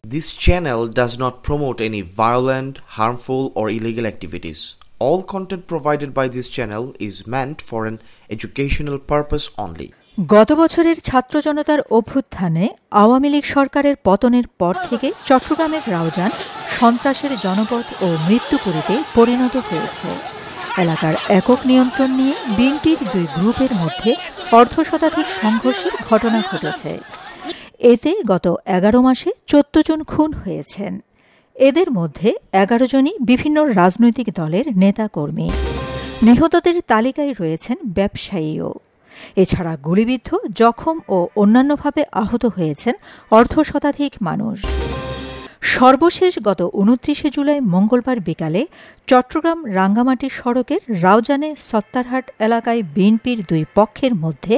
This channel does not promote any violent, harmful, or illegal activities. All content provided by this channel is meant for an educational purpose only. গত বছরের ছাত্র জনতার অভ্যুত্থানে আওয়ামী লীগ সরকারের পতনের পর থেকে চট্টগ্রামের রাউজান সন্ত্রাসের জনপদ ও মৃত্যুপুরীতে পরিণত হয়েছে। এলাকার একক নিয়ন্ত্রণ নিয়ে বিএনপির দুই গ্রুপের মধ্যে অর্ধশতাধিক সংঘর্ষের ঘটনা ঘটেছে। এতে গত 11 মাসে 14 জন খুন হয়েছেন। এদের মধ্যে 11 জনই বিভিন্ন রাজনৈতিক দলের নেতাকর্মী। নিহতদের তালিকায় রয়েছেন ব্যবসায়ীও। এছাড়া গুলিবিদ্ধ, জখম ও অন্যান্যভাবে আহত হয়েছেন অর্ধশতাধিক মানুষ। সর্বশেষ গত 29 জুলাই মঙ্গলবার বিকালে চট্টগ্রাম রাঙ্গামাটি সড়কের রাউজানে সত্তারহাট এলাকায় বিএনপির দুই পক্ষের মধ্যে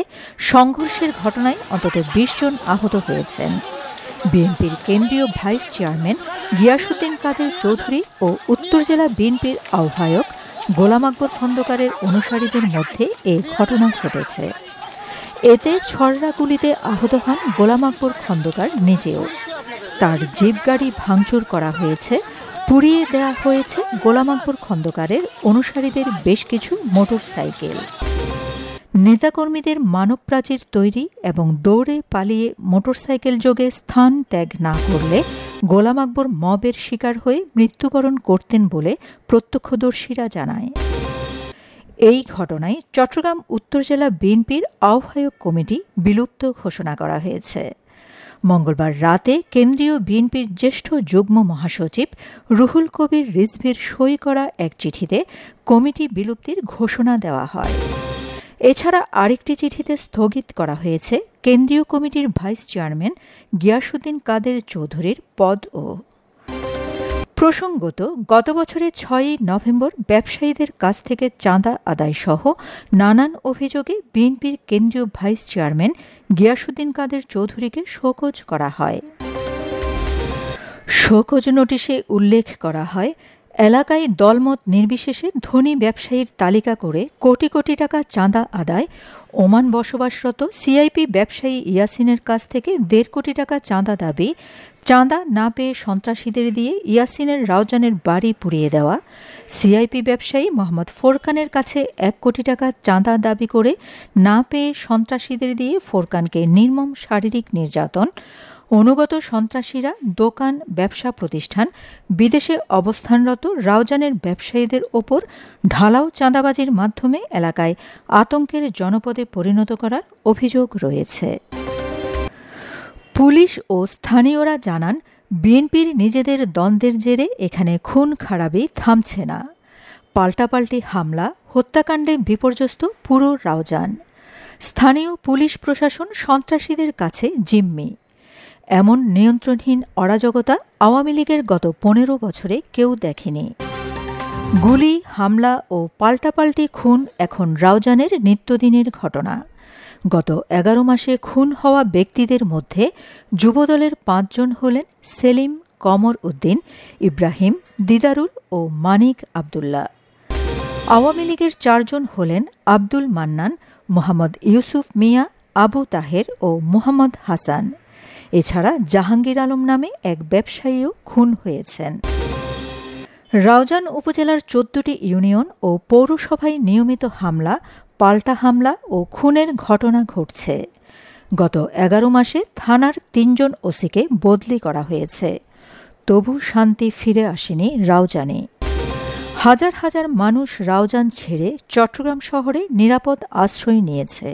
সংঘর্ষের ঘটনায় অন্তত 20 জন আহত হয়েছেন। বিএনপির কেন্দ্রীয় ভাইস চেয়ারম্যান গিয়াসউদ্দিন কাদের চৌধুরী ও উত্তর জেলা বিএনপির আহ্বায়ক গোলাম আকবর খন্দকারের অনুসারীদের মধ্যে এ ঘটনা ঘটেছে। এতে ছররা গুলিতে আহত হন গোলাম আকবর খন্দকার নিজেও। তার জিপ গাড়ি ভাঙচুর করা হয়েছে, পুড়িয়ে দেওয়া হয়েছে গোলাম আকবর খন্দকারের অনুসারীদের বেশ কিছু মোটরসাইকেল। নেতাকর্মীদের মানবপ্রাচীর তৈরি এবং দৌড়ে পালিয়ে মোটরসাইকেল যোগে স্থান ত্যাগ না করলে গোলাম আকবর মবের শিকার হয়ে মৃত্যুবরণ করতেন বলে প্রত্যক্ষদর্শীরা জানায়। এই ঘটনায় চট্টগ্রাম উত্তর জেলা বিএনপির আহ্বায়ক কমিটি বিলুপ্ত ঘোষণা করা হয়েছে। মঙ্গলবার রাতে কেন্দ্রীয় বিএনপির জ্যেষ্ঠ যুগ্ম মহাসচিব রুহুল কবির রিজভীর সই করা এক চিঠিতে কমিটি বিলুপ্তির ঘোষণা দেওয়া হয়। এছাড়া আরেকটি চিঠিতে স্থগিত করা হয়েছে কেন্দ্রীয় কমিটির ভাইস চেয়ারম্যান গিয়াসউদ্দিন কাদের চৌধুরীর পদও। প্রসঙ্গত, গত বছরের 6 নভেম্বর ব্যবসায়ীদের কাছ থেকে চাঁদা আদায় সহ নানান অভিযোগে বিএনপির কেন্দ্রীয় ভাইস চেয়ারম্যান গিয়াসউদ্দিন কাদের চৌধুরীকে শোকজ করা হয়। শোকজ নোটিশে উল্লেখ করা হয়, এলাকায় দলমত নির্বিশেষে ধনী ব্যবসায়ীর তালিকা করে কোটি কোটি টাকা চাঁদা আদায়, ওমান বসবাসরত সিআইপি ব্যবসায়ী ইয়াসিনের কাছ থেকে 1.5 কোটি টাকা চাঁদা দাবি, চাঁদা না পেয়ে সন্ত্রাসীদের দিয়ে ইয়াসিনের রাউজানের বাড়ি পুড়িয়ে দেওয়া, সিআইপি ব্যবসায়ী মোহাম্মদ ফোরকানের কাছে 1 কোটি টাকা চাঁদা দাবি করে না পেয়ে সন্ত্রাসীদের দিয়ে ফোরকানকে নির্মম শারীরিক নির্যাতন, অনুগত সন্ত্রাসীরা দোকান, ব্যবসা প্রতিষ্ঠান, বিদেশে অবস্থানরত রাউজানের ব্যবসায়ীদের ওপর ঢালাও চাঁদাবাজির মাধ্যমে এলাকায় আতঙ্কের জনপদে পরিণত করার অভিযোগ রয়েছে। পুলিশ ও স্থানীয়রা জানান, বিএনপির নিজেদের দ্বন্দ্বের জেরে এখানে খুন খারাপি থামছে না। পাল্টাপাল্টি হামলা, হত্যাকাণ্ডে বিপর্যস্ত পুরো রাউজান। স্থানীয় পুলিশ প্রশাসন সন্ত্রাসীদের কাছে জিম্মি। এমন নিয়ন্ত্রণহীন অরাজকতা আওয়ামী লীগের গত 15 বছরে কেউ দেখেনি। গুলি, হামলা ও পাল্টাপাল্টি খুন এখন রাউজানের নিত্যদিনের ঘটনা। গত 11 মাসে খুন হওয়া ব্যক্তিদের মধ্যে যুবদলের 5 জন হলেন সেলিম, কমর উদ্দিন, ইব্রাহিম, দিদারুল ও মানিক আবদুল্লাহ। আওয়ামী লীগের 4 জন হলেন আব্দুল মান্নান, মোহাম্মদ ইউসুফ মিয়া, আবু তাহের ও মোহাম্মদ হাসান। এছাড়া জাহাঙ্গীর আলম নামে এক ব্যবসায়ীও খুন হয়েছেন। রাউজান উপজেলার 14টি ইউনিয়ন ও পৌরসভায় নিয়মিত হামলা, পাল্টা হামলা ও খুনের ঘটনা ঘটছে। গত 11 মাসে থানার 3 জন ওসিকে বদলি করা হয়েছে। তবু শান্তি ফিরে আসেনি রাউজানে। হাজার হাজার মানুষ রাউজান ছেড়ে চট্টগ্রাম শহরে নিরাপদ আশ্রয় নিয়েছে।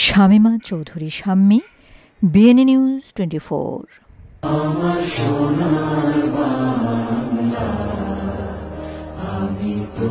Shamima Chowdhury Shammi, BNA news 24। আমার সোনার বাংলা, আমি তো